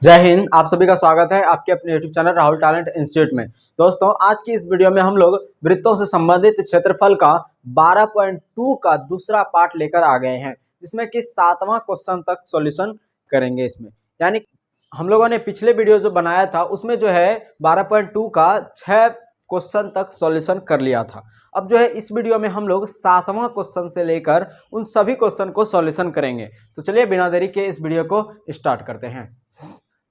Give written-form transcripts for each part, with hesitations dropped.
जय हिंद। आप सभी का स्वागत है आपके अपने YouTube channel Rahul talent institute में। दोस्तों, आज की इस वीडियो में हम लोग वृत्तों से संबंधित क्षेत्रफल का 12.2 का दूसरा पार्ट लेकर आ गए हैं, जिसमें कि 7वां क्वेश्चन तक सॉल्यूशन करेंगे। इसमें यानी हम लोगों ने पिछले वीडियो जो बनाया था उसमें जो है 12.2 का 6 क्वेश्चन तक सॉल्यूशन कर लिया था। अब जो है इस वीडियो में हम लोग 7वां क्वेश्चन से लेकर उन सभी क्वेश्चन को सॉल्यूशन करेंगे। तो चलिए बिना देरी के इस वीडियो को स्टार्ट करते हैं।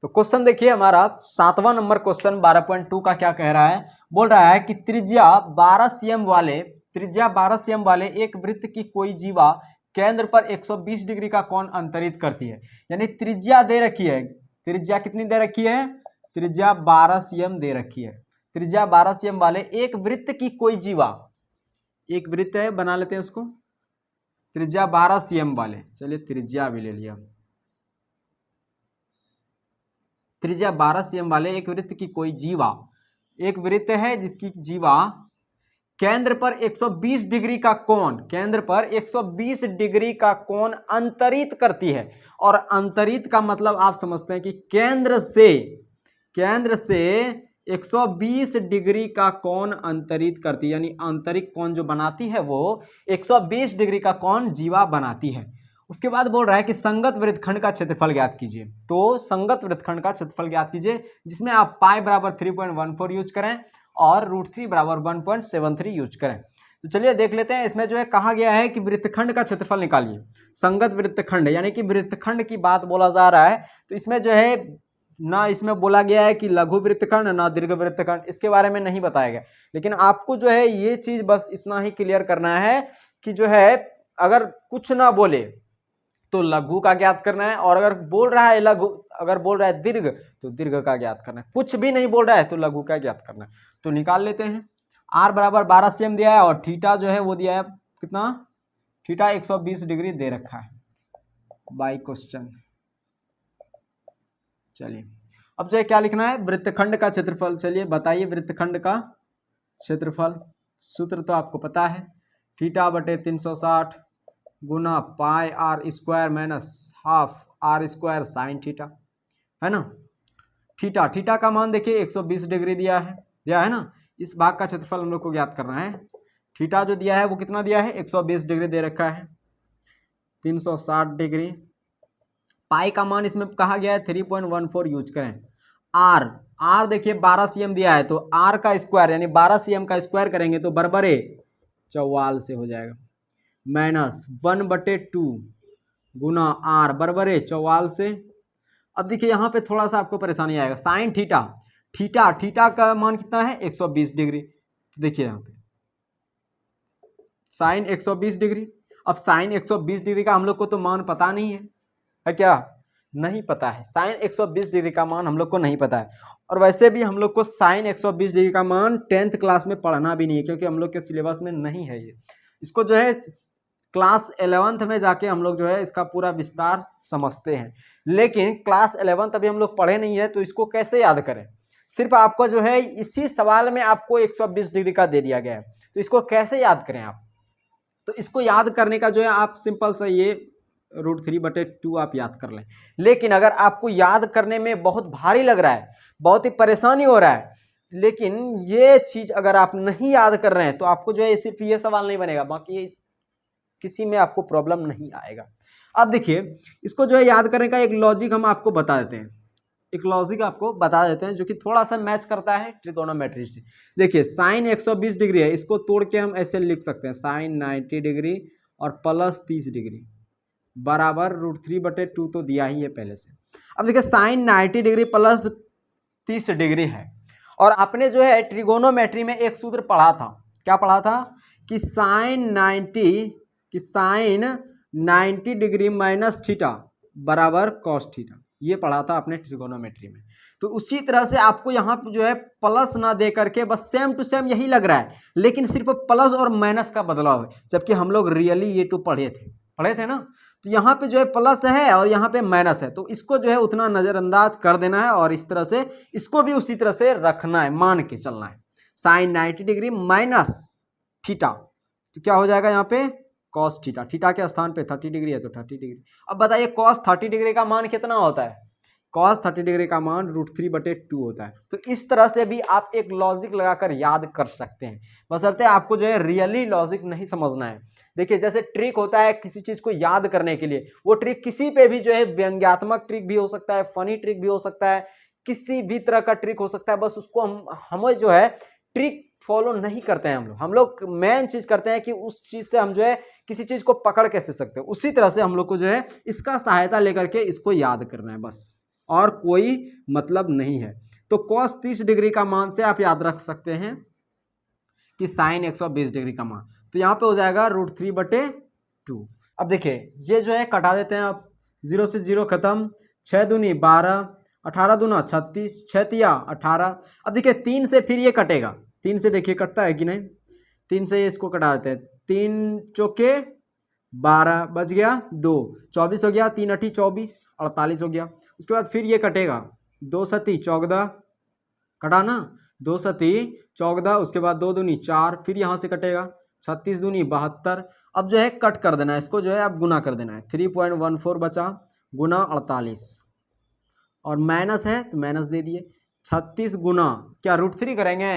तो क्वेश्चन देखिए, हमारा 7वां नंबर क्वेश्चन 12.2 का क्या कह रहा है। बोल रहा है कि त्रिज्या 12 cm वाले एक वृत्त की कोई जीवा केंद्र पर 120 डिग्री का कोण अंतरित करती है। यानी त्रिज्या दे रखी है। त्रिज्या कितनी दे रखी है? त्रिज्या 12 cm दे रखी है। त्रिज्या 12 cm वाले एक वृत्त की कोई जीवा, एक वृत्त है, बना लेते हैं उसको। त्रिज्या 12 cm वाले, चलिए त्रिज्या भी ले लिया। त्रिज्या 12 cm वाले एक वृत्त की कोई जीवा, एक वृत्त है जिसकी जीवा केंद्र पर 120 डिग्री का कोण, केंद्र पर 120 डिग्री का कोण अंतरित करती है। और अंतरित का मतलब आप समझते हैं कि केंद्र से 120 डिग्री का कोण अंतरित करती है। यानी आंतरिक कोण जो बनाती है वो 120 डिग्री का कोण जीवा बनाती है। उसके बाद बोल रहा है कि संगत वृत्तखंड का क्षेत्रफल ज्ञात कीजिए। तो संगत वृत्तखंड का क्षेत्रफल ज्ञात कीजिए, जिसमें आप पाई बराबर 3.14 यूज करें और √3 बराबर 1.73 यूज करें। तो चलिए देख लेते हैं। इसमें जो है कहा गया है कि वृत्तखंड का क्षेत्रफल निकालिए। संगत वृत्तखंड यानी कि वृत्तखंड की बात बोला जा रहा है। तो इसमें जो है ना इसमें बोला गया है कि लघु वृत्तखंड ना दीर्घ वृत्तखंड, इसके बारे में नहीं बताया गया। लेकिन आपको जो है ये चीज बस इतना ही क्लियर करना है कि जो है अगर कुछ ना बोले तो लघु का ज्ञात करना है, और अगर बोल रहा है लघु, अगर बोल रहा है दीर्घ तो दीर्घ का ज्ञात करना है। कुछ भी नहीं बोल रहा है तो लघु का ज्ञात करना है। तो निकाल लेते हैं। आर बराबर 12 cm दिया है और थीटा जो है वो दिया है कितना? थीटा 120 डिग्री दे रखा है बाई क्वेश्चन। चलिए अब जो है क्या लिखना है? वृत्तखंड का क्षेत्रफल। चलिए बताइए वृत्तखंड का क्षेत्रफल। सूत्र तो आपको पता है, थीटा बटे 360 गुना pi r square minus half r square sine theta, है ना। थीटा का मान देखिए 120 डिग्री दिया है ना। इस भाग का क्षेत्रफल हम लोग को ज्ञात करना है। थीटा जो दिया है वो कितना दिया है? 120 डिग्री दे रखा है। 360 डिग्री। पाई का मान इसमें कहा गया है 3.14 यूज करें। आर देखिए 12 cm दिया है, तो आर का स्क्वायर यानी 12 cm का स्क्वायर करेंगे तो बराबर 44 से हो जाएगा, माइनस 1/2 गुना आर बराबर 44 से। अब देखिए यहाँ पे थोड़ा सा आपको परेशानी आएगा। साइन थीटा का मान कितना है? 120 डिग्री। तो देखिए यहाँ पे साइन 120 डिग्री। अब साइन 120 डिग्री का हम लोग को तो मान पता नहीं है क्या? नहीं पता है। साइन 120 डिग्री का मान हम लोग को नहीं पता है। और वैसे भी हम लोग को साइन 120 डिग्री का मान 10th क्लास में पढ़ना भी नहीं है, क्योंकि हम लोग के सिलेबस में नहीं है ये। इसको जो है क्लास 11th में जाके हम लोग जो है इसका पूरा विस्तार समझते हैं। लेकिन क्लास 11th अभी हम लोग पढ़े नहीं है, तो इसको कैसे याद करें? सिर्फ आपको जो है इसी सवाल में आपको 120 डिग्री का दे दिया गया है, तो इसको कैसे याद करें आप? तो इसको याद करने का जो है आप सिंपल सा ये √3/2 आप याद कर लें। लेकिन अगर आपको याद करने में बहुत भारी लग रहा है, बहुत ही परेशानी हो रहा है, लेकिन ये चीज अगर आप नहीं याद कर रहे हैं तो आपको जो है सिर्फ ये सवाल नहीं बनेगा, बाकी किसी में आपको प्रॉब्लम नहीं आएगा। अब देखिए इसको जो है याद करने का एक लॉजिक हम आपको बता देते हैं। एक लॉजिक आपको बता देते हैं जो कि थोड़ा सा मैच करता है ट्रिगोनोमेट्री से। देखिए साइन 120 डिग्री है, इसको तोड़ के हम ऐसे लिख सकते हैं, साइन 90 डिग्री और प्लस 30 डिग्री बराबर √3/2 तो दिया ही है पहले से। अब देखिए साइन 90 डिग्री प्लस 30 डिग्री है, और आपने जो है ट्रिगोनोमेट्री में एक सूत्र पढ़ा था। क्या पढ़ा था? कि साइन 90 डिग्री माइनस थीटा बराबर कॉस थीटा। ये पढ़ा था आपने ट्रिगोनोमेट्री में। तो उसी तरह से आपको यहाँ पे जो है प्लस ना दे करके बस सेम टू सेम यही लग रहा है, लेकिन सिर्फ प्लस और माइनस का बदलाव है, जबकि हम लोग रियली ये टू पढ़े थे ना। तो यहाँ पे जो है प्लस है और यहाँ पे माइनस है, तो इसको जो है उतना नजरअंदाज कर देना है, और इस तरह से इसको भी उसी तरह से रखना है, मान के चलना है। साइन 90 डिग्री माइनस थीटा, तो क्या हो जाएगा यहाँ पे? Cos theta. थीटा के स्थान पे 30 डिग्री है तो 30 डिग्री। अब बताइए कॉस 30 डिग्री का मान कितना होता है? cos 30 डिग्री का मान √3/2 होता है। तो इस तरह से भी आप एक लॉजिक लगाकर याद कर सकते हैं, बशर्ते आपको जो है रियली लॉजिक नहीं समझना है। देखिए जैसे ट्रिक होता है किसी चीज को याद करने के लिए, वो ट्रिक किसी पे भी जो है व्यंग्यात्मक ट्रिक भी हो सकता है, फनी ट्रिक भी हो सकता है, किसी भी तरह का ट्रिक हो सकता है, बस उसको हमें जो है ट्रिक फॉलो नहीं करते हैं। हम लोग मेन चीज करते हैं कि उस चीज से हम जो है किसी चीज को पकड़ कैसे सकते हैं, उसी तरह से हम लोग को जो है इसका सहायता लेकर के इसको याद करना है बस, और कोई मतलब नहीं है। तो cos 30 डिग्री का मान से आप याद रख सकते हैं कि sin 120 डिग्री का मान, तो यहाँ पे हो जाएगा √3/2। अब देखिए ये जो है कटा देते हैं आप, 0 से 0 खत्म, 6 दूनी 12, 18 दूना 36, 6 तिया 18। अब देखिए 3 से फिर ये कटेगा, 3 से देखिए कटता है कि नहीं, 3 से इसको कटा देते हैं, 3 चौके 12 बच गया 2, 24 हो गया, 3 अठी 24, 48 हो गया। उसके बाद फिर ये कटेगा, 2 सती 14 कटा ना, 2 सती 14, उसके बाद 2 दूनी 4, फिर यहाँ से कटेगा 36 दूनी 72। अब जो है कट कर देना है इसको, जो है अब गुना कर देना है, 3.14 बचा गुना 48, और माइनस है तो माइनस दे दिए। 36 गुना क्या √3 करेंगे,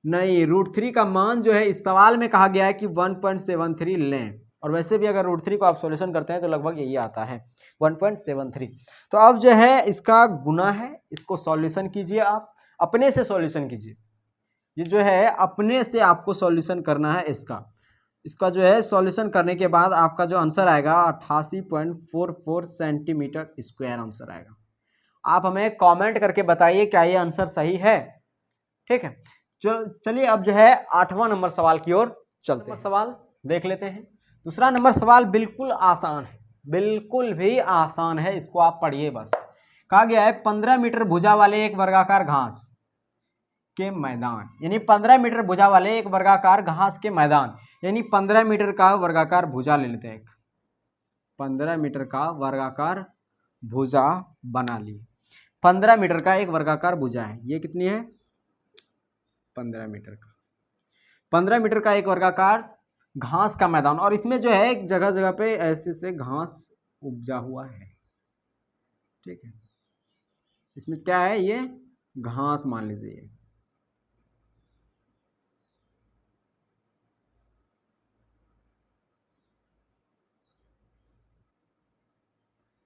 नहीं, √3 का मान जो है इस सवाल में कहा गया है कि 1.73 लें, और वैसे भी अगर √3 को आप सॉल्यूशन करते हैं तो लगभग यही आता है 1.73। तो अब जो है इसका गुना है, इसको सॉल्यूशन कीजिए, आप अपने से सॉल्यूशन कीजिए, ये जो है अपने से आपको सॉल्यूशन करना है इसका जो है सॉल्यूशन करने के बाद आपका जो आंसर आएगा 88.44 सेंटीमीटर स्क्वायर आंसर आएगा। आप हमें कमेंट करके बताइए क्या ये आंसर सही है, ठीक है। चलिए अब जो है 8वां नंबर सवाल की ओर चलते हैं। सवाल देख लेते हैं। दूसरा नंबर सवाल बिल्कुल आसान है, बिल्कुल भी आसान है, इसको आप पढ़िए बस। कहा गया है 15 मीटर भुजा वाले एक वर्गाकार घास के मैदान, यानी 15 मीटर भुजा वाले एक वर्गाकार घास के मैदान, यानी 15 मीटर का वर्गाकार भुजा ले लेते हैं, 15 मीटर का वर्गाकार भुजा बना ली। 15 मीटर का एक वर्गाकार भुजा है, ये कितनी है 15 मीटर का, 15 मीटर का एक वर्गाकार घास का मैदान, और इसमें जो है एक जगह जगह पे ऐसे से घास उपजा हुआ है, ठीक है। इसमें क्या है, ये घास मान लीजिए।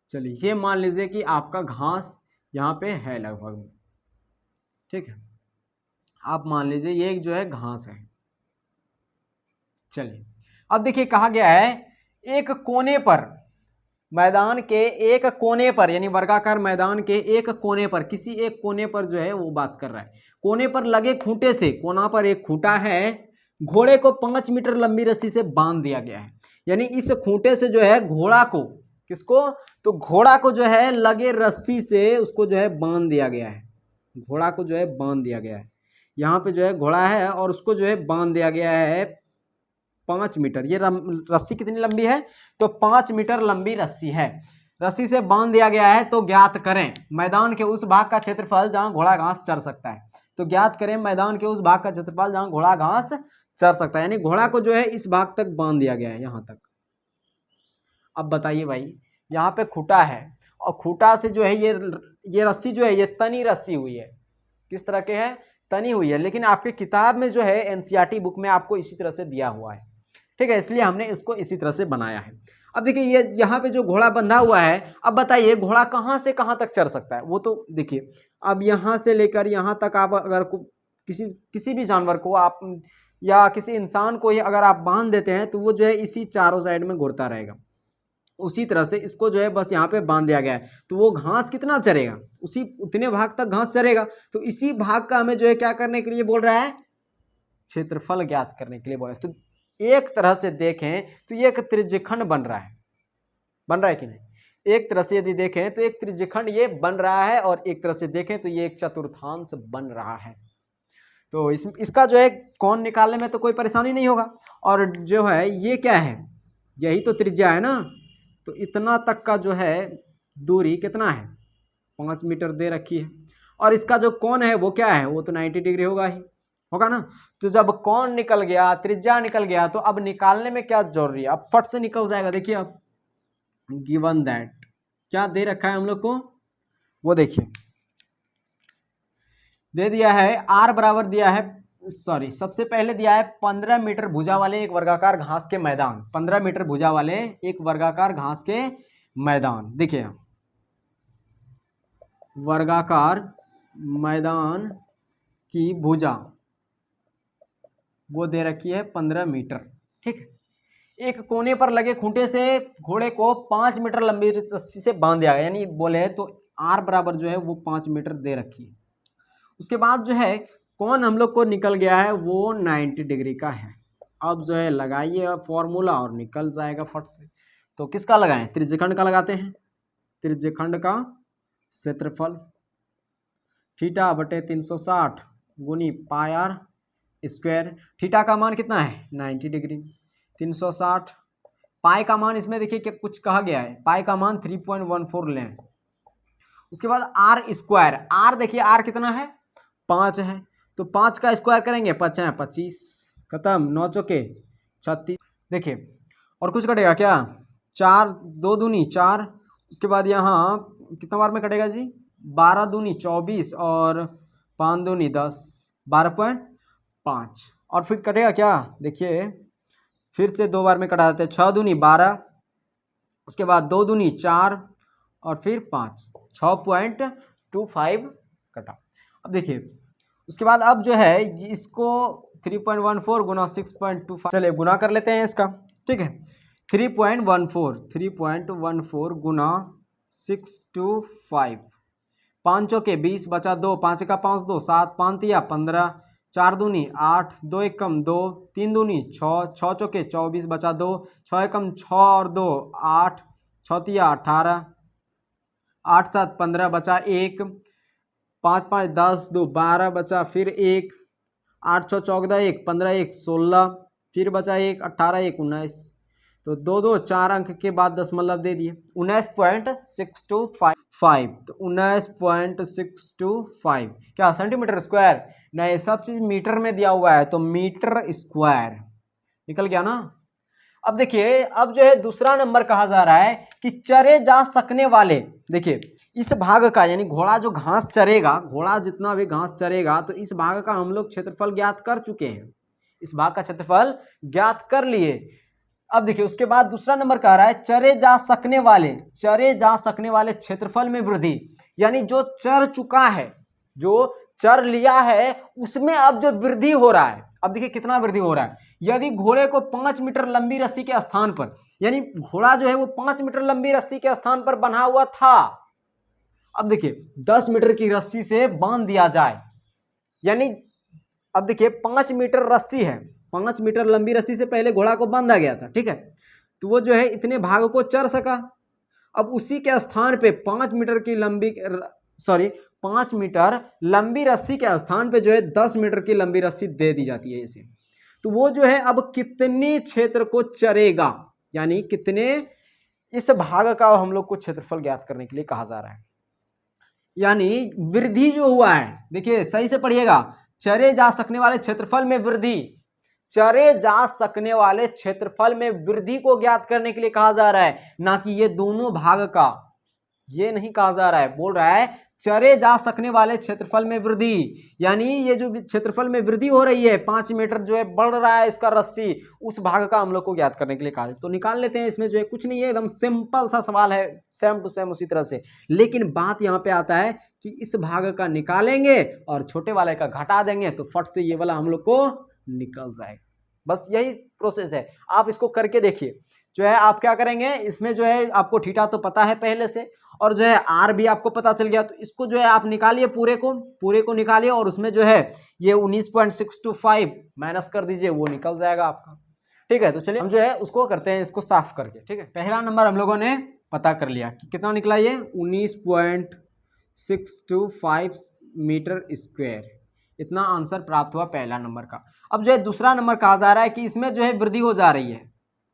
चलिए ये मान लीजिए कि आपका घास यहाँ पे है लगभग, ठीक है, आप मान लीजिए ये जो है घास है। चलिए अब देखिए कहा गया है एक कोने पर, मैदान के एक कोने पर, यानी वर्गाकार मैदान के एक कोने पर, किसी एक कोने पर जो है वो बात कर रहा है, कोने पर लगे खूंटे से, कोना पर एक खूंटा है, घोड़े को 5 मीटर लंबी रस्सी से बांध दिया गया है। यानी इस खूंटे से जो है घोड़ा को, किसको, तो घोड़ा को जो है लगे रस्सी से उसको जो है बांध दिया गया है, घोड़ा को जो है बांध दिया गया है। यहाँ पे जो है घोड़ा है और उसको जो है बांध दिया गया है 5 मीटर। ये रस्सी कितनी लंबी है, तो 5 मीटर लंबी रस्सी है, रस्सी से बांध दिया गया है। तो ज्ञात करें मैदान के उस भाग का क्षेत्रफल जहां घोड़ा घास चर सकता है। तो ज्ञात करें मैदान के उस भाग का क्षेत्रफल जहां घोड़ा घास चर सकता है, यानी घोड़ा को जो है इस भाग तक बांध दिया गया है, यहां तक। अब बताइए भाई, यहाँ पे खूंटा है और खूंटा से जो है ये रस्सी जो है ये तनी रस्सी हुई है, किस तरह के है, तनी हुई है, लेकिन आपकी किताब में जो है एनसीईआरटी बुक में आपको इसी तरह से दिया हुआ है, ठीक है, इसलिए हमने इसको इसी तरह से बनाया है। अब देखिए ये यहाँ पे जो घोड़ा बंधा हुआ है, अब बताइए घोड़ा कहाँ से कहाँ तक चढ़ सकता है, वो तो देखिए अब यहाँ से लेकर यहाँ तक आप अगर किसी भी जानवर को आप या किसी इंसान को ही अगर आप बांध देते हैं तो वो जो है इसी चारों साइड में घूरता रहेगा। उसी तरह से इसको जो है बस यहाँ पे बांध दिया गया है, तो वो घास कितना चरेगा, उसी उतने भाग तक घास चरेगा। तो इसी भाग का हमें जो है क्या करने के लिए बोल रहा है, क्षेत्रफल ज्ञात करने के लिए बोल रहा है। तो एक तरह से देखें तो ये एक त्रिज्यखंड बन रहा है कि नहीं, एक तरह से यदि देखें तो एक त्रिज्यखंड ये बन रहा है, और एक तरह से देखें तो ये एक चतुर्थांश बन रहा है। तो इसका जो है कोण निकालने में तो कोई परेशानी नहीं होगा। और जो है ये क्या है, यही तो त्रिज्या है ना, तो इतना तक का जो है दूरी कितना है, 5 मीटर दे रखी है, और इसका जो कोण है वो क्या है, वो तो 90 डिग्री होगा ना। तो जब कोण निकल गया, त्रिज्या निकल गया, तो अब निकालने में क्या जरूरी है, अब फट से निकल जाएगा। देखिए अब गिवन दैट क्या दे रखा है हम लोग को, वो देखिए दे दिया है आर बराबर दिया है, सॉरी सबसे पहले दिया है 15 मीटर भुजा वाले एक वर्गाकार घास के मैदान, 15 मीटर भुजा वाले एक वर्गाकार घास के मैदान। देखिए वर्गाकार मैदान की भुजा वो दे रखी है 15 मीटर। ठीक है, एक कोने पर लगे खूंटे से घोड़े को 5 मीटर लंबी रस्सी से बांध दिया गया, यानी बोले तो आर बराबर जो है वो 5 मीटर दे रखी है। उसके बाद जो है कौन हम लोग को निकल गया है वो 90 डिग्री का है। अब जो है लगाइए फॉर्मूला और निकल जाएगा फट से। तो किसका लगाएं, त्रिज्यखंड का लगाते हैं। त्रिज्यखंड का क्षेत्रफल थीटा बटे 360 गुनी पाई आर स्क्वायर। थीटा का मान कितना है 90 डिग्री, 360। पाई का मान इसमें देखिए कि कुछ कहा गया है, पाई का मान 3.14 लें। उसके बाद आर स्क्वायर, आर देखिए आर कितना है 5 है, तो 5 का स्क्वायर करेंगे 5 है 25, खत्म, 9 चौके 36। देखिए और कुछ कटेगा क्या, 4 2 दूनी 4, उसके बाद यहाँ कितना बार में कटेगा जी 12 दूनी 24 और 5 दूनी 10, 12.5। और फिर कटेगा क्या, देखिए फिर से 2 बार में कटा देते हैं, 6 दूनी 12, उसके बाद 2 दूनी 4 और फिर 5, 6.25 कटा। अब देखिए उसके बाद अब जो है इसको 3.14 गुना 6.25, चलिए गुना कर लेते हैं इसका। ठीक है, 3.14 गुना 625, 5 चौके 20 बचा 2, 5 का 5 2 7, 5 तिया 15, 4 दूनी 8, 2 एकम 2, 3 दूनी 6, 6 चौके 24 बचा 2, 6 एकम 6 और 2 8, 6 तिया 18, 8 7 15 बचा 1, 5 5 10 2 12 बचा फिर 1, 8 6 14 1 15 1 16 फिर बचा 1, 18 1 19, तो 2 2 4 अंक के बाद दशमलव दे दिए 19.625, तो 19.625 क्या सेंटीमीटर स्क्वायर, नहीं सब चीज मीटर में दिया हुआ है तो मीटर स्क्वायर निकल गया ना। अब देखिए अब जो है दूसरा नंबर कहा जा रहा है कि चरे जा सकने वाले, देखिए इस भाग का यानी घोड़ा जो घास चरेगा, घोड़ा जितना भी घास चरेगा तो इस भाग का हम लोग क्षेत्रफल ज्ञात कर चुके हैं, इस भाग का क्षेत्रफल ज्ञात कर लिए। अब देखिए उसके बाद दूसरा नंबर कह रहा है चरे जा सकने वाले, चरे जा सकने वाले क्षेत्रफल में वृद्धि, यानी जो चर चुका है, जो चर लिया है उसमें अब जो वृद्धि हो रहा है। अब देखिए कितना वृद्धि हो रहा है, यदि घोड़े को 5 मीटर लंबी रस्सी के स्थान पर, यानी घोड़ा जो है वो 5 मीटर लंबी रस्सी के स्थान पर बंधा हुआ था, अब देखिए 10 मीटर की रस्सी से बांध दिया जाए, यानी अब देखिए 5 मीटर रस्सी है, 5 मीटर लंबी रस्सी से पहले घोड़ा को बांधा गया था, ठीक है, तो वो जो है इतने भाग को चर सका। अब उसी के स्थान पे 5 मीटर की लंबी 5 मीटर लंबी रस्सी के स्थान पे जो है 10 मीटर की लंबी रस्सी दे दी जाती है इसे, तो वो जो है अब कितने क्षेत्र को चरेगा, यानी कितने, इस भाग का हम लोग को क्षेत्रफल ज्ञात करने के लिए कहा जा रहा है। यानी वृद्धि जो हुआ है, देखिए सही से पढ़िएगा, चरे जा सकने वाले क्षेत्रफल में वृद्धि, चरे जा सकने वाले क्षेत्रफल में वृद्धि को ज्ञात करने के लिए कहा जा रहा है, ना कि ये दोनों भाग का, ये नहीं कहा जा रहा है, बोल रहा है चरे जा सकने वाले क्षेत्रफल में वृद्धि, यानी ये जो क्षेत्रफल में वृद्धि हो रही है 5 मीटर जो है बढ़ रहा है इसका रस्सी, उस भाग का हम लोग को ज्ञात करने के लिए कहा है। तो निकाल लेते हैं, इसमें जो है कुछ नहीं है, एकदम सिंपल सा सवाल है, सेम टू सेम उसी तरह से, लेकिन बात यहाँ पे आता है कि इस भाग का निकालेंगे और छोटे वाले का घटा देंगे तो फट से ये वाला हम लोग को निकल जाएगा। बस यही प्रोसेस है, आप इसको करके देखिए। जो है आप क्या करेंगे, इसमें जो है आपको थीटा तो पता है पहले से, और जो है आर भी आपको पता चल गया, तो इसको जो है आप निकालिए, पूरे को निकालिए, और उसमें जो है ये 19.625 माइनस कर दीजिए, वो निकल जाएगा आपका। ठीक है, तो चलिए हम जो है उसको करते हैं, इसको साफ करके। ठीक है, पहला नंबर हम लोगों ने पता कर लिया कि कितना निकला, ये 19.625 मीटर स्क्वायर, इतना आंसर प्राप्त हुआ पहला नंबर का। अब जो है दूसरा नंबर कहा जा रहा है कि इसमें जो है वृद्धि हो जा रही है,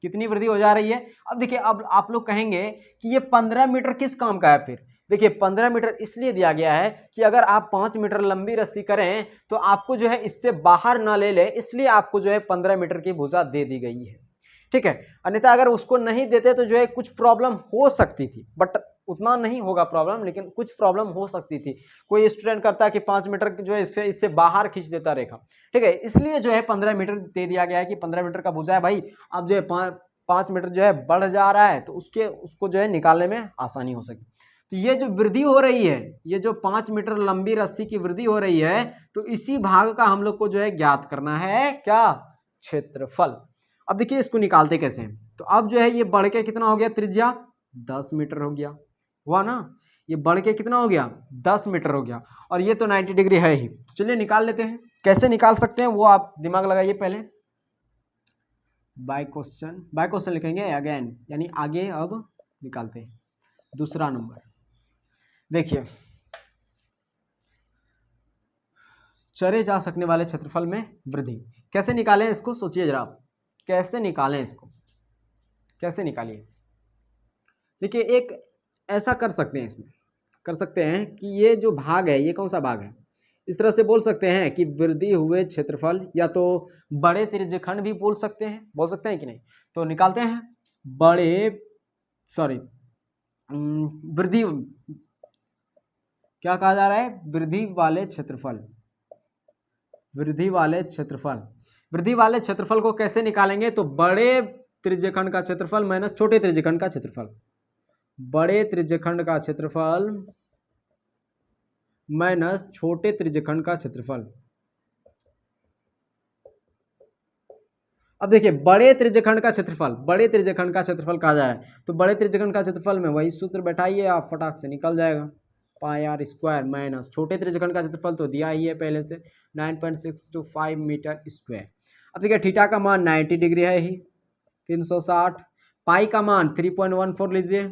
कितनी वृद्धि हो जा रही है। अब देखिए अब आप लोग कहेंगे कि ये 15 मीटर किस काम का है, फिर देखिए 15 मीटर इसलिए दिया गया है कि अगर आप 5 मीटर लंबी रस्सी करें तो आपको जो है इससे बाहर ना ले ले, इसलिए आपको जो है 15 मीटर की भुजा दे दी गई है। ठीक है, अन्यथा अगर उसको नहीं देते तो जो है कुछ प्रॉब्लम हो सकती थी, बट उतना नहीं होगा प्रॉब्लम, लेकिन कुछ प्रॉब्लम हो सकती थी। कोई स्टूडेंट करता है कि 5 मीटर जो है इससे बाहर खींच देता रेखा, ठीक है, इसलिए जो है 15 मीटर दे दिया गया है कि 15 मीटर का भुजा है भाई, अब जो है 5 मीटर जो है बढ़ जा रहा है तो उसको जो है निकालने में आसानी हो सके। तो ये जो वृद्धि हो रही है, ये जो 5 मीटर लंबी रस्सी की वृद्धि हो रही है, तो इसी भाग का हम लोग को जो है ज्ञात करना है क्या, क्षेत्रफल। अब देखिए इसको निकालते कैसे हैं। तो अब जो है ये बढ़ के कितना हो गया, त्रिज्या 10 मीटर हो गया, हुआ ना, ये बढ़ के कितना हो गया 10 मीटर हो गया, और ये तो 90 डिग्री है ही। तो चलिए निकाल लेते हैं, कैसे निकाल सकते हैं वो आप दिमाग लगाइए पहले। बाय क्वेश्चन लिखेंगे अगेन, यानी आगे अब निकालते हैं। दूसरा नंबर देखिए, चरे जा सकने वाले क्षेत्रफल में वृद्धि कैसे निकालें इसको, सोचिए जरा आप, कैसे निकालें इसको, कैसे निकालिए। देखिए एक ऐसा कर सकते हैं, इसमें कर सकते हैं कि ये जो भाग है, ये कौन सा भाग है, इस तरह से बोल सकते हैं कि वृद्धि हुए क्षेत्रफल, या तो बड़े त्रिज्यखंड भी बोल सकते हैं कि नहीं। तो निकालते हैं वृद्धि, क्या कहा जा रहा है, वृद्धि वाले क्षेत्रफल, वृद्धि वाले क्षेत्रफल को कैसे निकालेंगे, तो बड़े त्रिज्यखंड का क्षेत्रफल माइनस छोटे त्रिज्यखंड का क्षेत्रफल, बड़े त्रिज्यखंड का क्षेत्रफल माइनस छोटे त्रिज्यखंड का क्षेत्रफल। अब देखिए बड़े त्रिज्यखंड का क्षेत्रफल कहा जा रहा है, तो बड़े त्रिज्यखंड का क्षेत्रफल में वही सूत्र बैठाइए आप, फटाक से निकल जाएगा, पाई आर स्क्वायर माइनस छोटे त्रिज्यखंड का क्षेत्रफल तो दिया ही है पहले से 9.625 मीटर स्क्वायर। अब देखिए थीटा का मान 90 डिग्री है ही 360, पाई का मान 3.14 लीजिए,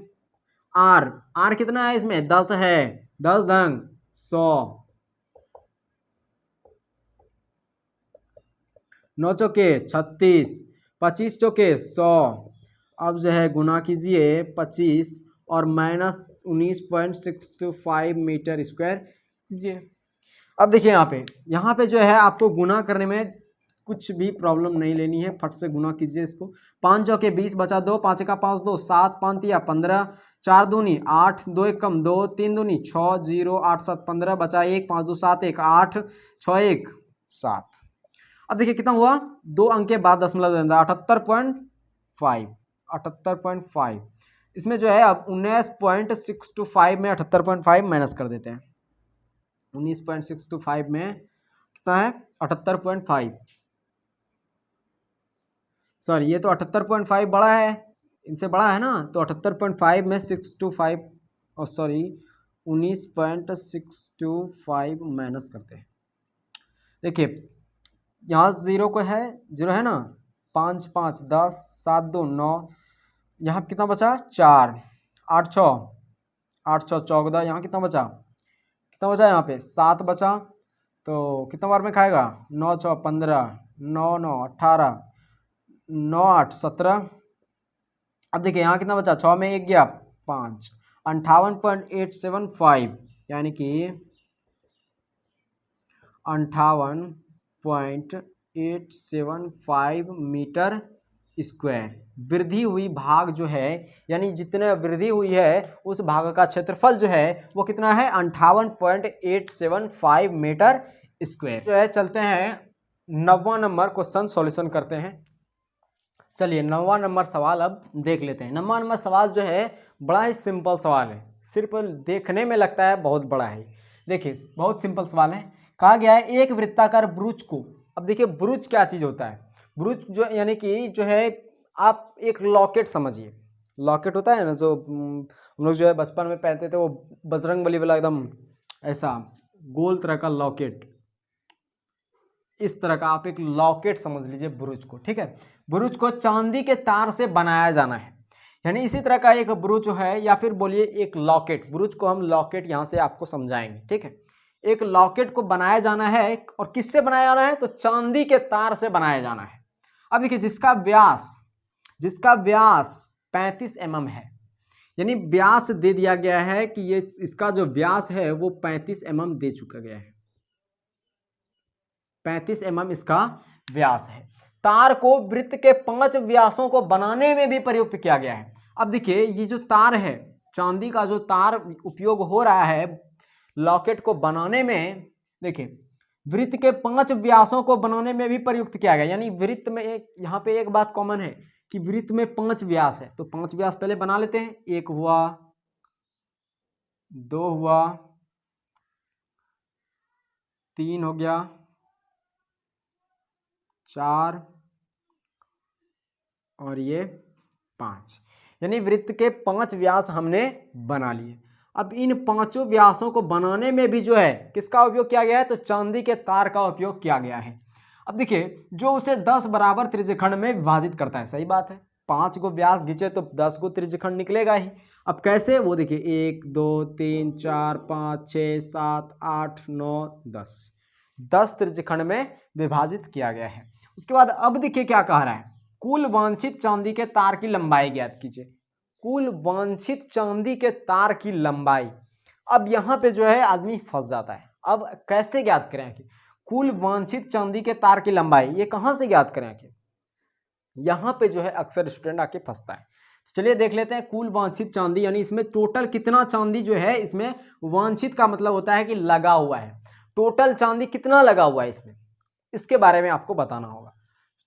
आर कितना है इसमें 10 है, 10 धंग 100, 9 चौके 36, 25 चौके 100, अब जो है गुना कीजिए 25 और माइनस 19.625 मीटर स्क्वायर कीजिए। अब देखिए यहाँ पे जो है आपको गुना करने में कुछ भी प्रॉब्लम नहीं लेनी है, फट से गुना कीजिए इसको। 5 चौके 20 बचा 2, 5 का 5 2, 7 5 या 15, 4 दूनी 8, 2 एक कम 2, 3 दूनी 6, 0 8 7 15 बचा 1, 5 2 7 1 8, 6 1 7। अब देखिए कितना हुआ, 2 अंक के बाद दशमलव 78.5, 78.5, इसमें जो है अब 19.625 में 78.5 माइनस कर देते हैं, 19.625 में कितना है 78.5, सॉरी ये तो 78.5 बड़ा है, इनसे बड़ा है ना, तो 78.5 में 625 और सॉरी 19.625 माइनस करते हैं। देखिए यहाँ जीरो है ना, 5 5 10 7 2 9, यहाँ कितना बचा 4, 8 6 14, यहाँ कितना बचा यहाँ पे 7 बचा, तो कितना बार में खाएगा 9 6 15, 9 9 18, 9 8 17। अब देखिए यहाँ कितना बचा, 6 में 1 गया 5, 58.875, यानी कि 58.875 मीटर स्क्वायर वृद्धि हुई भाग जो है, यानी जितने वृद्धि हुई है उस भाग का क्षेत्रफल जो है वो कितना है 58.875 मीटर स्क्वायर जो है। चलते हैं 9वां नंबर क्वेश्चन सॉल्यूशन करते हैं। चलिए 9वां नंबर सवाल अब देख लेते हैं। 9वां नंबर सवाल जो है बड़ा ही सिंपल सवाल है, सिर्फ देखने में लगता है बहुत बड़ा है। देखिए बहुत सिंपल सवाल है, कहा गया है एक वृत्ताकार ब्रुज को, अब देखिए ब्रुज क्या चीज़ होता है, ब्रुज जो यानी कि जो है आप एक लॉकेट समझिए, लॉकेट होता है ना जो हम लोग जो है बचपन में पहनते थे, वो बजरंगबली वाला एकदम ऐसा गोल तरह का लॉकेट, इस तरह का आप एक लॉकेट समझ लीजिए ब्रुज को, ठीक है। ब्रुज को चांदी के तार से बनाया जाना है, यानी इसी तरह का एक ब्रुज है, या फिर बोलिए एक लॉकेट, ब्रुज को हम लॉकेट यहाँ से आपको समझाएंगे, ठीक है। एक लॉकेट को बनाया जाना है, और किससे बनाया जाना है, तो चांदी के तार से बनाया जाना है। अब देखिए जिसका व्यास 35 mm है, यानी व्यास दे दिया गया है कि ये इसका जो व्यास है वो 35 mm दे चुका गया है, 35 mm इसका व्यास है। तार को वृत्त के 5 व्यासों को बनाने में भी प्रयुक्त किया गया है। अब देखिए ये जो तार है चांदी का जो तार उपयोग हो रहा है लॉकेट को बनाने में, देखिए वृत्त के 5 व्यासों को बनाने में भी प्रयुक्त किया गया। यानी वृत्त में एक, यहाँ पे एक बात कॉमन है कि वृत्त में 5 व्यास है, तो 5 व्यास पहले बना लेते हैं। 1 हुआ, 2 हुआ, 3 हो गया, 4 और ये 5। यानी वृत्त के 5 व्यास हमने बना लिए। अब इन 5 व्यासों को बनाने में भी जो है किसका उपयोग किया गया है, तो चांदी के तार का उपयोग किया गया है। अब देखिए जो उसे 10 बराबर त्रिज्यखंड में विभाजित करता है, सही बात है, 5 को व्यास खींचे तो 10 को त्रिज्यखंड निकलेगा ही। अब कैसे, वो देखिए 1 2 3 4 5 6 7 8 9 10 त्रिज्यखंड में विभाजित किया गया है। उसके बाद अब देखिए क्या कह रहा है, कुल वांछित चांदी के तार की लंबाई ज्ञात कीजिए। कुल वांछित चांदी के तार की लंबाई। अब यहाँ पे जो है आदमी फंस जाता है। अब कैसे ज्ञात करें कि कुल वांछित चांदी के तार की लंबाई, ये कहाँ से ज्ञात करें कि यहाँ पे जो है अक्सर स्टूडेंट आके फंसता है। चलिए देख लेते हैं कुल वांछित चांदी, यानी इसमें टोटल कितना चांदी जो है, इसमें वांछित का मतलब होता है कि लगा हुआ है, टोटल चांदी कितना लगा हुआ है इसमें, इसके बारे में आपको बताना होगा।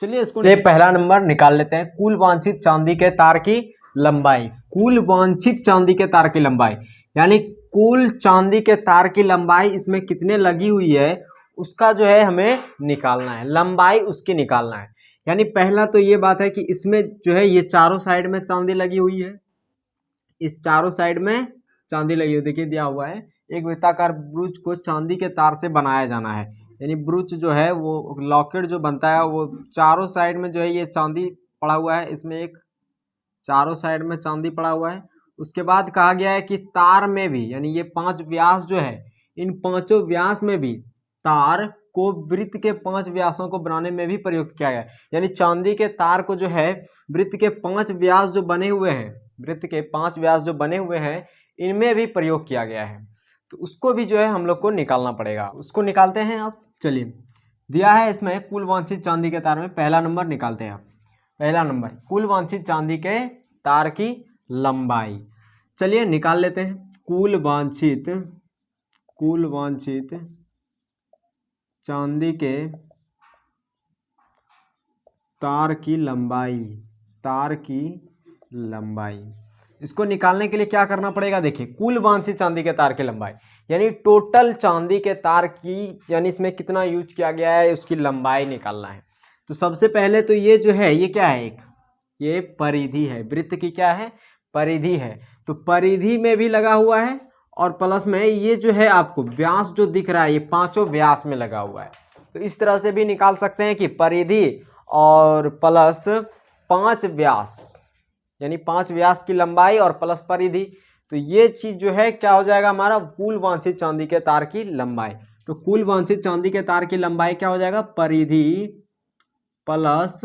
चलिए इसको पहला नंबर निकाल लेते हैं, कुल वांछित चांदी के तार की लंबाई। कुल वांछित चांदी के तार की लंबाई यानी कुल चांदी के तार की लंबाई इसमें कितने लगी हुई है उसका जो है हमें निकालना है, लंबाई उसकी निकालना है। यानी पहला तो ये बात है कि इसमें जो है ये चारों साइड में चांदी लगी हुई है, इस चारों साइड में चांदी लगी हुई, देखिए दिया हुआ है एक वृत्ताकार ब्रूच को चांदी के तार से बनाया जाना है। यानी ब्रूच जो है वो लॉकेट जो बनता है वो चारों साइड में जो है ये चांदी पड़ा हुआ है, इसमें एक चारों साइड में चांदी पड़ा हुआ है। उसके बाद कहा गया है कि तार में भी, यानी ये 5 व्यास जो है इन 5 व्यास में भी तार को वृत्त के 5 व्यासों को बनाने में भी प्रयुक्त किया गया है। यानी चांदी के तार को जो है वृत्त के 5 व्यास जो बने हुए हैं, वृत्त के 5 व्यास जो बने हुए हैं इनमें भी प्रयोग किया गया है, तो उसको भी जो है हम लोग को निकालना पड़ेगा। उसको निकालते हैं आप। चलिए दिया है इसमें कुल वांछित चांदी के तार में पहला नंबर निकालते हैं आप। पहला नंबर कुल वांछित चांदी के तार की लंबाई, चलिए निकाल लेते हैं। कुल वांछित चांदी के तार की लंबाई, इसको निकालने के लिए क्या करना पड़ेगा, देखिए कुल वांछित चांदी के तार की लंबाई यानी टोटल चांदी के तार की, यानी इसमें कितना यूज किया गया है उसकी लंबाई निकालना है। तो सबसे पहले तो ये जो है ये क्या है, एक ये परिधि है, वृत्त की क्या है, परिधि है, तो परिधि में भी लगा हुआ है और प्लस में ये जो है आपको व्यास जो दिख रहा है ये 5 व्यास में लगा हुआ है। तो इस तरह से भी निकाल सकते हैं कि परिधि और प्लस 5 व्यास, यानी 5 व्यास की लंबाई और प्लस परिधि, तो ये चीज जो है क्या हो जाएगा हमारा कुल वांछित चांदी के तार की लंबाई। तो कुल वांछित चांदी के तार की लंबाई क्या हो जाएगा, परिधि प्लस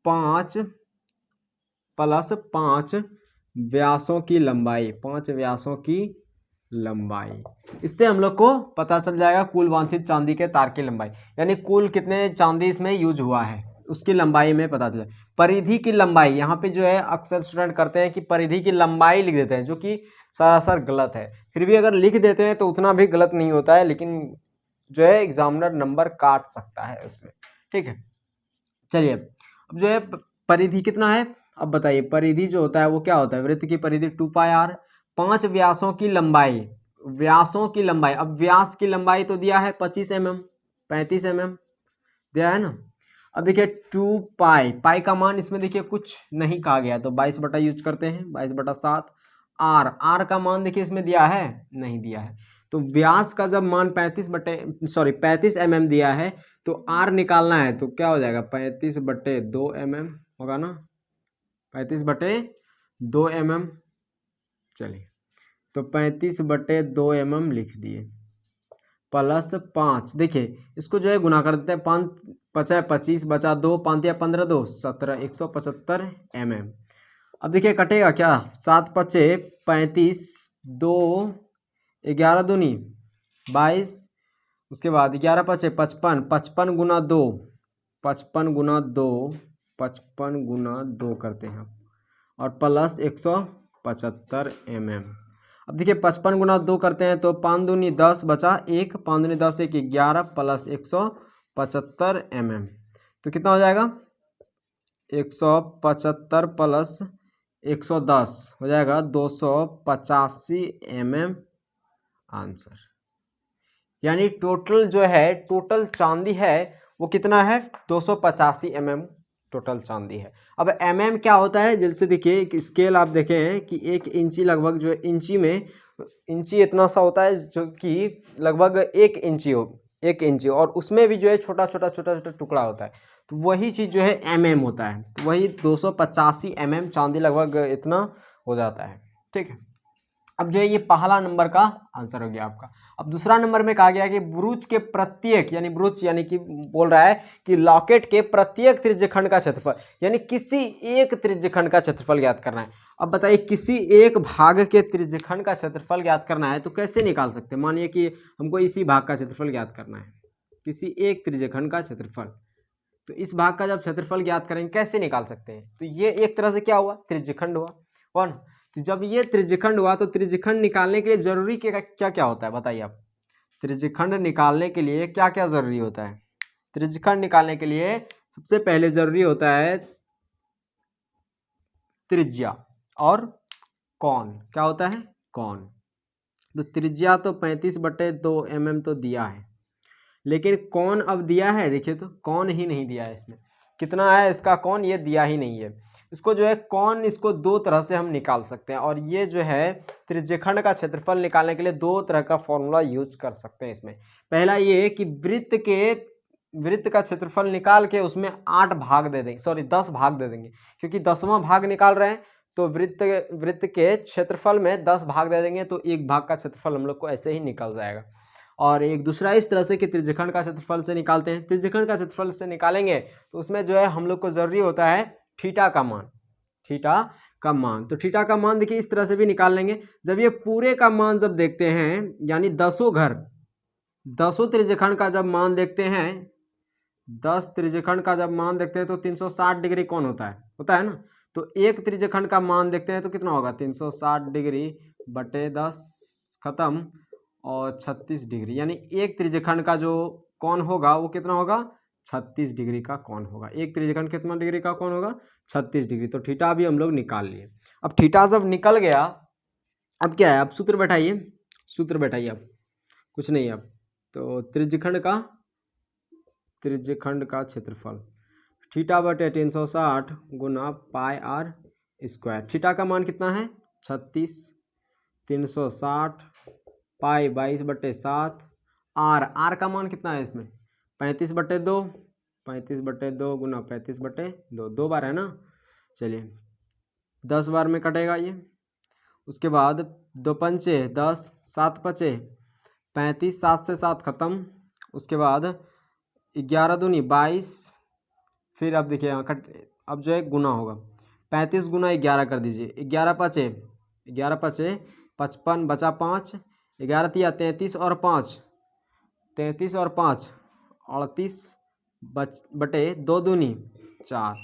5 व्यासों की लंबाई, 5 व्यासों की लंबाई। इससे हम लोग को पता चल जाएगा कुल वांछित चांदी के तार की लंबाई, यानी कुल कितने चांदी इसमें यूज हुआ है उसकी लंबाई में पता चले। परिधि की लंबाई यहाँ पे जो है अक्सर स्टूडेंट करते हैं कि परिधि की लंबाई लिख देते हैं, जो कि सरासर गलत है। फिर भी अगर लिख देते हैं तो उतना भी गलत नहीं होता है, लेकिन जो है एग्जामिनर नंबर काट सकता है उसमें, ठीक है। चलिए अब जो है परिधि कितना है, अब बताइए परिधि जो होता है वो क्या होता है, वृत्त की परिधि 2πr, 5 व्यासों की लंबाई, अब व्यास की लंबाई तो दिया है 25 mm, 35 mm दिया है ना। अब देखिए 2 पाई का मान इसमें देखिए कुछ नहीं कहा गया, तो 22 बटा यूज करते हैं, 22/7। आर का मान देखिए इसमें दिया है, नहीं दिया है, तो व्यास का जब मान 35 mm दिया है तो आर निकालना है, तो क्या हो जाएगा 35/2 mm होगा ना, 35/2 mm। चलिए तो 35/2 mm लिख दिए, प्लस 5, देखिए इसको जो है गुना कर देते हैं, 5 5 25 बचा 2, 5 या 15 2 17, 175 mm। अब देखिए कटेगा क्या, 7 5 35, 2 11 दूनी 22, उसके बाद 11 5 55, 55 गुना 2, 55 गुना 2 करते हैं और प्लस 175 75 mm। अब देखिए 55 गुना 2 करते हैं तो 5 दूनी 10 बचा 1, 5 दूनी 10 1 11 प्लस 175 mm, तो कितना हो जाएगा 175 प्लस 110 हो जाएगा 285 mm आंसर। यानी टोटल जो है टोटल चांदी है वो कितना है 285 mm टोटल चांदी है। अब mm क्या होता है, जैसे देखिए एक स्केल आप देखें कि 1 इंची लगभग जो है इंची में इंची इतना सा होता है जो कि लगभग 1 इंची हो 1 इंची, और उसमें भी जो है छोटा छोटा टुकड़ा होता है, तो वही चीज़ जो है mm होता है, तो वही 285 mm चांदी लगभग इतना हो जाता है। ठीक है, अब जो है ये पहला नंबर का आंसर हो गया आपका। अब दूसरा नंबर में कहा गया कि ब्रूच के प्रत्येक यानी ब्रूच यानी कि बोल रहा है कि लॉकेट के प्रत्येक त्रिज्यखंड का क्षेत्रफल यानी किसी एक त्रिज्यखंड का क्षेत्रफल ज्ञात करना है। अब बताइए किसी एक भाग के त्रिज्यखंड का क्षेत्रफल ज्ञात करना है तो कैसे निकाल सकते हैं। मानिए कि हमको इसी भाग का क्षेत्रफल ज्ञात करना है, किसी एक त्रिज्यखंड का क्षेत्रफल, तो इस भाग का जब क्षेत्रफल ज्ञात करेंगे कैसे निकाल सकते हैं। तो ये एक तरह से क्या हुआ त्रिज्यखंड हुआ कौन, तो जब ये त्रिज्यखंड हुआ तो त्रिज्यखंड निकालने के लिए जरूरी क्या क्या होता है बताइए आप। त्रिज्यखंड निकालने के लिए क्या क्या जरूरी होता है। त्रिज्यखंड निकालने के लिए सबसे पहले जरूरी होता है त्रिज्या और कोण। क्या होता है कोण। तो त्रिज्या तो 35/2 mm तो दिया है, लेकिन कोण अब दिया है, देखिए तो कोण ही नहीं दिया है। इसमें कितना है इसका कोण, ये दिया ही नहीं है। इसको जो है कोण इसको दो तरह से हम निकाल सकते हैं, और ये जो है त्रिज्यखंड का क्षेत्रफल निकालने के लिए दो तरह का फॉर्मूला यूज कर सकते हैं। इसमें पहला ये कि वृत्त का क्षेत्रफल निकाल के उसमें 8 भाग दे देंगे, सॉरी 10 भाग दे देंगे, क्योंकि 10वां भाग निकाल रहे हैं तो वृत्त के क्षेत्रफल में 10 भाग दे देंगे तो एक भाग का क्षेत्रफल हम लोग को ऐसे ही निकल जाएगा। और एक दूसरा इस तरह से कि त्रिज्यखंड का क्षेत्रफल से निकालते हैं। त्रिज्यखंड का क्षेत्रफल से निकालेंगे तो उसमें जो है हम लोग को जरूरी होता है थीटा का मान, थीटा का मान। तो थीटा का मान देखिए इस तरह से भी निकाल लेंगे। जब ये पूरे का मान जब देखते हैं यानी 10 त्रिज्यखंड का जब मान देखते हैं, 10 त्रिज्यखंड का जब मान देखते हैं तो 360 डिग्री कौन होता है ना। तो एक त्रिज्यखंड का मान देखते हैं तो कितना होगा 360 डिग्री बटे 10 खत्म और 36 डिग्री, यानी एक त्रिज्यखंड का जो कोण होगा वो कितना होगा 36 डिग्री का कोण होगा। एक त्रिज्यखंड कितना डिग्री का कोण होगा 36 डिग्री। तो थीटा भी हम लोग निकाल लिए। अब थीटा जब निकल गया अब क्या है, अब सूत्र बैठाइए, सूत्र बैठाइए अब कुछ नहीं। अब तो त्रिज्यखंड का क्षेत्रफल थीटा बटे 360 गुना पाई आर स्क्वायर। थीटा का मान कितना है 36, 360 पाई 22/7, आर का मान कितना है इसमें 35/2, 35/2 गुना 35/2, 2 बार है ना। चलिए 10 बार में कटेगा ये। उसके बाद 2 पंचे 10, 7 पचे 35, 7 से 7 खत्म। उसके बाद 11 दूनी 22, फिर अब देखिए यहाँ कट, अब जो है गुना होगा 35 गुना 11 कर दीजिए, 11 पचे 55 बचा 5, 11 तिया 33 और 5 38 बटे 2 दूनी 4,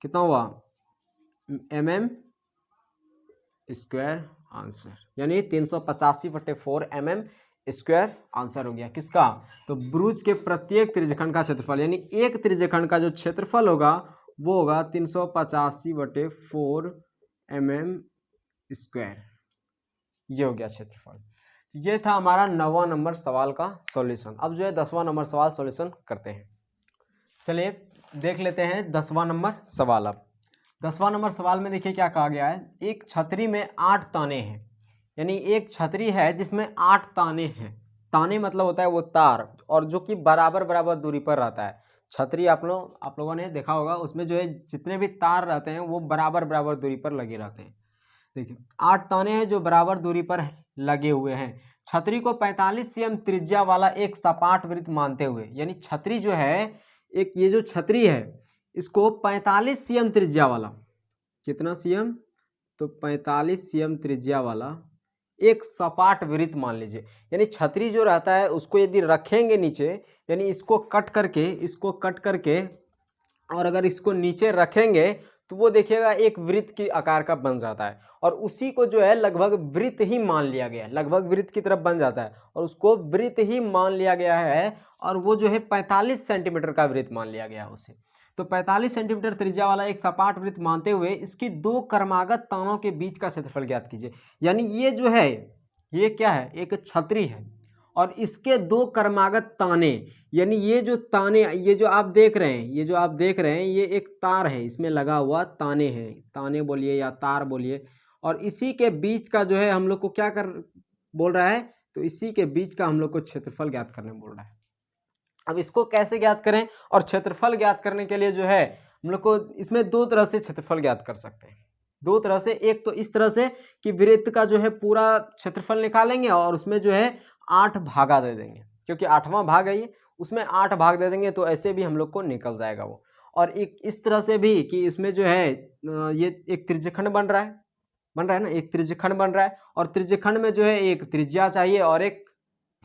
कितना हुआ mm स्क्वायर आंसर, यानी 385/4 mm स्क्वायर आंसर हो गया किसका, तो ब्रूच के प्रत्येक त्रिज्यखंड का क्षेत्रफल, यानी एक त्रिज्यखंड का जो क्षेत्रफल होगा वो होगा 385/4 mm स्क्वायर। ये हो गया क्षेत्रफल। ये था हमारा 9वां नंबर सवाल का सॉल्यूशन। अब जो है 10वां नंबर सवाल सॉल्यूशन करते हैं। चलिए देख लेते हैं 10वां नंबर सवाल। अब 10वां नंबर सवाल में देखिए क्या कहा गया है, एक छतरी में 8 ताने हैं, यानी एक छतरी है जिसमें 8 ताने हैं। ताने मतलब होता है वो तार, और जो कि बराबर बराबर दूरी पर रहता है। छतरी आप लोगों ने देखा होगा, उसमें जो है जितने भी तार रहते हैं वो बराबर बराबर दूरी पर लगे रहते हैं। देखिए 8 ताने हैं जो बराबर दूरी पर लगे हुए हैं। छतरी को 45 cm त्रिज्या वाला एक सपाट वृत्त मानते हुए, यानी छतरी जो है एक, ये जो छतरी है इसको 45 cm त्रिज्या वाला, कितना cm, तो 45 cm त्रिज्या वाला एक सपाट वृत्त मान लीजिए। यानी छतरी जो रहता है उसको यदि रखेंगे नीचे, यानी इसको कट करके और अगर इसको नीचे रखेंगे तो वो देखिएगा एक वृत्त की आकार का बन जाता है, और उसी को जो है लगभग वृत्त ही मान लिया गया है, लगभग वृत्त की तरफ बन जाता है और उसको वृत्त ही मान लिया गया है, और वो जो है 45 सेंटीमीटर का वृत्त मान लिया गया है उसे। तो 45 सेंटीमीटर त्रिज्या वाला एक सपाट वृत्त मानते हुए इसकी दो क्रमागत तानों के बीच का क्षेत्रफल ज्ञात कीजिए। यानी ये जो है ये क्या है, एक छतरी है और इसके दो क्रमागत ताने, यानी ये जो ताने, ये जो आप देख रहे हैं, ये जो आप देख रहे हैं ये एक तार है, इसमें लगा हुआ ताने हैं, ताने बोलिए या तार बोलिए, और इसी के बीच का जो है हम लोग को क्या कर बोल रहा है, तो इसी के बीच का हम लोग को क्षेत्रफल ज्ञात करने बोल रहा है। अब इसको कैसे ज्ञात करें, और क्षेत्रफल ज्ञात करने के लिए जो है हम लोग को इसमें दो तरह से क्षेत्रफल ज्ञात कर सकते हैं, दो तरह से। एक तो इस तरह से कि वृत्त का जो है पूरा क्षेत्रफल निकालेंगे और उसमें जो है 8 भागा दे देंगे, क्योंकि 8वां भाग है ये, उसमें 8 भाग दे देंगे तो ऐसे भी हम लोग को निकल जाएगा वो। और एक इस तरह से भी कि इसमें जो है ये एक त्रिज्यखंड बन रहा है ना, एक त्रिज्यखंड बन रहा है, और त्रिज्यखंड में जो है एक त्रिज्या चाहिए और एक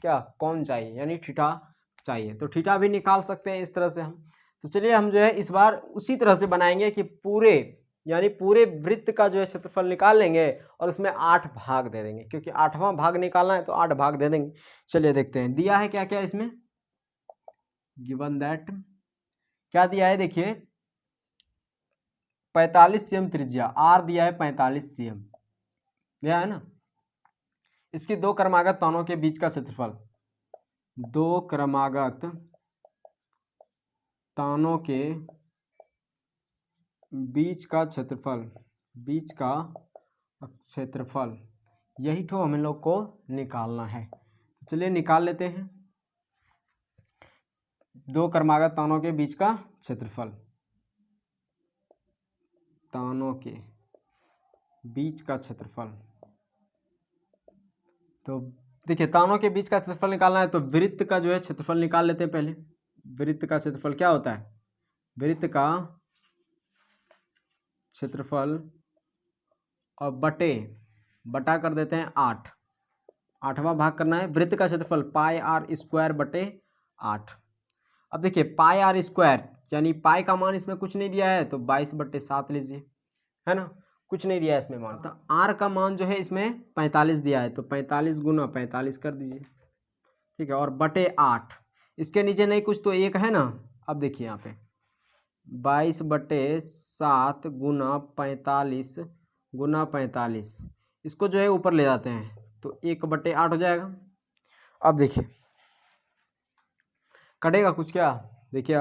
क्या कोण चाहिए, यानी थीटा चाहिए, तो थीटा भी निकाल सकते हैं इस तरह से हम। तो चलिए हम जो है इस बार उसी तरह से बनाएंगे कि पूरे यानी पूरे वृत्त का जो है क्षेत्रफल निकाल लेंगे और उसमें 8 भाग दे देंगे, क्योंकि 8वां भाग निकालना है तो 8 भाग दे देंगे। चलिए देखते हैं दिया है क्या क्या इसमें, गिवन दैट क्या दिया है, देखिए 45 cm त्रिज्या, आर दिया है 45 cm दिया है ना। इसकी दो क्रमागत तानों के बीच का क्षेत्रफल, दो क्रमागत तानों के बीच का क्षेत्रफल, यही तो हम लोग को निकालना है। तो चलिए निकाल लेते हैं, दो क्रमागत तानों के बीच का क्षेत्रफल, तानों के बीच का क्षेत्रफल। तो देखिए तानों के बीच का क्षेत्रफल निकालना है तो वृत्त का जो है क्षेत्रफल निकाल लेते हैं पहले। वृत्त का क्षेत्रफल क्या होता है, वृत्त का क्षेत्रफल और बटा कर देते हैं 8, 8वां भाग करना है। वृत्त का क्षेत्रफल पाई आर स्क्वायर बटे 8। अब देखिए पाई आर स्क्वायर यानी पाई का मान इसमें कुछ नहीं दिया है तो 22/7 लीजिए, है ना, कुछ नहीं दिया है इसमें मान। तो आर का मान जो है इसमें 45 दिया है तो 45 गुना 45 कर दीजिए, ठीक है, और बटे 8, इसके नीचे नहीं कुछ तो एक है ना। अब देखिए यहाँ पे 22/7 गुना 45 गुना 45, इसको जो है ऊपर ले जाते हैं तो 1/8 हो जाएगा। अब देखिए कटेगा कुछ क्या, देखिए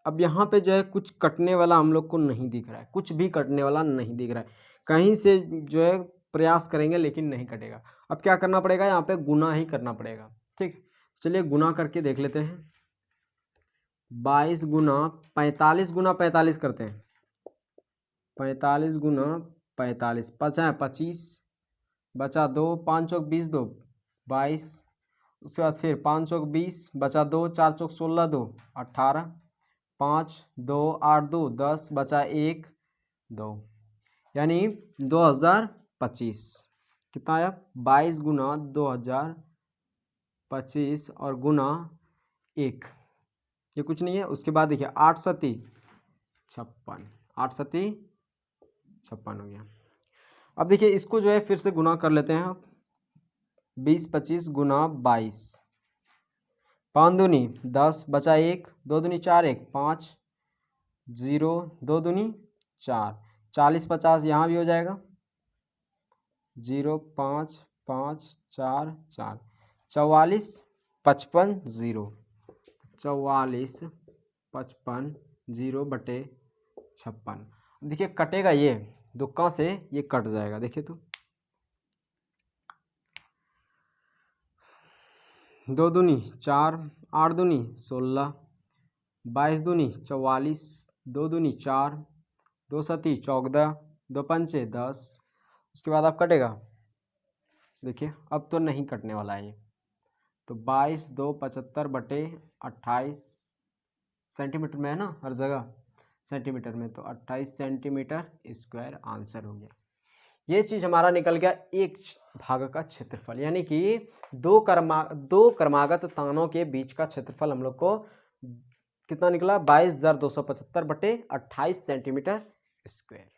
अब यहाँ पे जो है कुछ कटने वाला हम लोग को नहीं दिख रहा है, कुछ भी कटने वाला नहीं दिख रहा है, कहीं से जो है प्रयास करेंगे लेकिन नहीं कटेगा। अब क्या करना पड़ेगा, यहाँ पे गुना ही करना पड़ेगा, ठीक। चलिए गुना करके देख लेते हैं, 22 गुना 45 गुना 45 करते हैं, 45 गुना 45, 25 बचा 2, 5 चौक 20, 2 22, उसके बाद फिर 5 चौक 20 बचा 2, 4 चौक 16, 2 18, 5 2 8 2 10 बचा 1 2, यानी 2025 कितना आया, 22 गुना 2025 और गुना 1, ये कुछ नहीं है। उसके बाद देखिए 8 सती 56, 8 सती 56 हो गया। अब देखिए इसको जो है फिर से गुना कर लेते हैं, 20 25 गुना 22, 5 दूनी 10 बचा 1, 2 दूनी 4 1 5 0 2 दूनी 4, 40 50 यहाँ भी हो जाएगा, 0 5 5 4 4, 44 55 0, 44 55 0 बटे 56। देखिए कटेगा ये दुक्का से, ये कट जाएगा, देखिए तो 2 दूनी 4, 8 दूनी 16, 22 दूनी 44, 2 दूनी 4, 2 सती 14, 2 पंचे 10। उसके बाद अब कटेगा, देखिए अब तो नहीं कटने वाला है ये, तो 22 2 75 बटे 28 सेंटीमीटर में है ना, हर जगह सेंटीमीटर में, तो 28 सेंटीमीटर स्क्वायर आंसर हो गया। ये चीज़ हमारा निकल गया एक भाग का क्षेत्रफल, यानी कि दो क्रमागत तानों के बीच का क्षेत्रफल हम लोग को कितना निकला, 22,275 बटे 28 सेंटीमीटर स्क्वायर।